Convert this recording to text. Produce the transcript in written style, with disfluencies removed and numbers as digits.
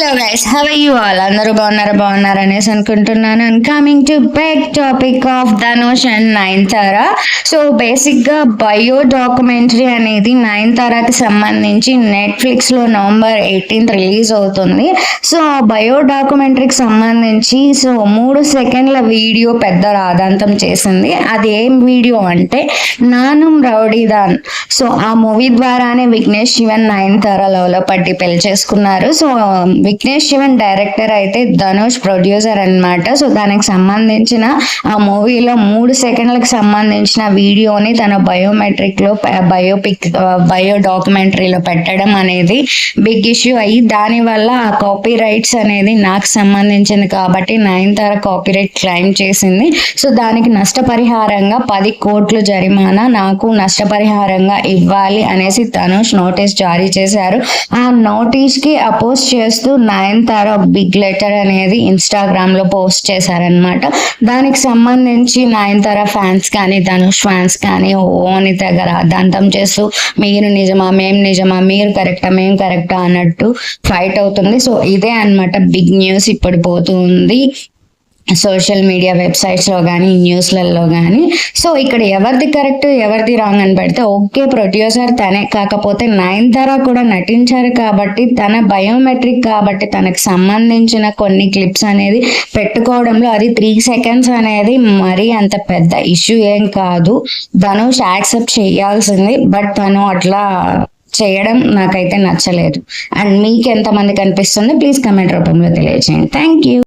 Hello guys, how are you all? అందరూ బాగున్నారు అనేసి అనుకుంటున్నాను. And coming to big topic of Dhanush and Nayanthara. So basic గా బయో డాక్యుమెంటరీ అనేది నయనతారకి సంబంధించి నెట్ఫ్లిక్స్ లో November 18th రిలీజ్ అవుతుంది. సో ఆ బయో డాక్యుమెంటరీకి సంబంధించి 3 సెకండ్ల వీడియో పెద్ద రాద్ధాంతం చేసింది. అది ఏం వీడియో అంటే నానుం రౌడీదాన్. సో ఆ మూవీ ద్వారానే విఘ్నేష్ శివన్ నయనతార లవ్ లో పట్టి పెళ్లి చేసుకున్నారు. సో విఘ్నేష్ శివన్ డైరెక్టర్ అయితే ధనుష్ ప్రొడ్యూసర్ అన్నమాట. సో దానికి సంబంధించిన ఆ మూవీలో 3 సెకండ్లకు సంబంధించిన వీడియోని తన బయోమెట్రిక్ లో బయో డాక్యుమెంటరీలో పెట్టడం అనేది బిగ్ ఇష్యూ అయ్యి దానివల్ల ఆ కాపీ రైట్స్ అనేది నాకు సంబంధించింది కాబట్టి నయనతార కాపీరైట్ క్లెయిమ్ చేసింది. సో దానికి నష్టపరిహారంగా 10 కోట్లు జరిమానా నాకు నష్టపరిహారంగా ఇవ్వాలి అనేసి ధనుష్ నోటీస్ జారీ చేశారు. ఆ నోటీస్ కి అపోజ్ చేస్తూ నయనతార బిగ్ లెటర్ అనేది ఇన్స్టాగ్రామ్ లో పోస్ట్ చేశారనమాట. దానికి సంబంధించి నయనతార ఫ్యాన్స్ కానీ ధనుష్ ఫ్యాన్స్ కానీ ఓని దగ్గర రాద్ధాంతం చేస్తూ మీరు నిజమా, మేము నిజమా, మీరు కరెక్టా, మేము కరెక్టా అన్నట్టు ఫైట్ అవుతుంది. సో ఇదే అన్నమాట బిగ్ న్యూస్ ఇప్పుడు పోతుంది సోషల్ మీడియా వెబ్సైట్స్లో కానీ న్యూస్లలో కానీ. సో ఇక్కడ ఎవరిది కరెక్ట్ ఎవరిది రాంగ్ అని పెడితే ఓకే, ప్రొడ్యూసర్ తనే, కాకపోతే నయనతార కూడా నటించారు కాబట్టి తన బయోమెట్రిక్ కాబట్టి తనకు సంబంధించిన కొన్ని క్లిప్స్ అనేది పెట్టుకోవడంలో అది 3 seconds అనేది మరీ అంత పెద్ద ఇష్యూ ఏం కాదు. ధనుష్ యాక్సెప్ట్ చేయాల్సింది, బట్ తను అట్లా చేయడం నాకైతే నచ్చలేదు. అండ్ మీకు ఎంతమంది కనిపిస్తుంది ప్లీజ్ కమెంట్ రూపంలో తెలియజేయండి. Thank you.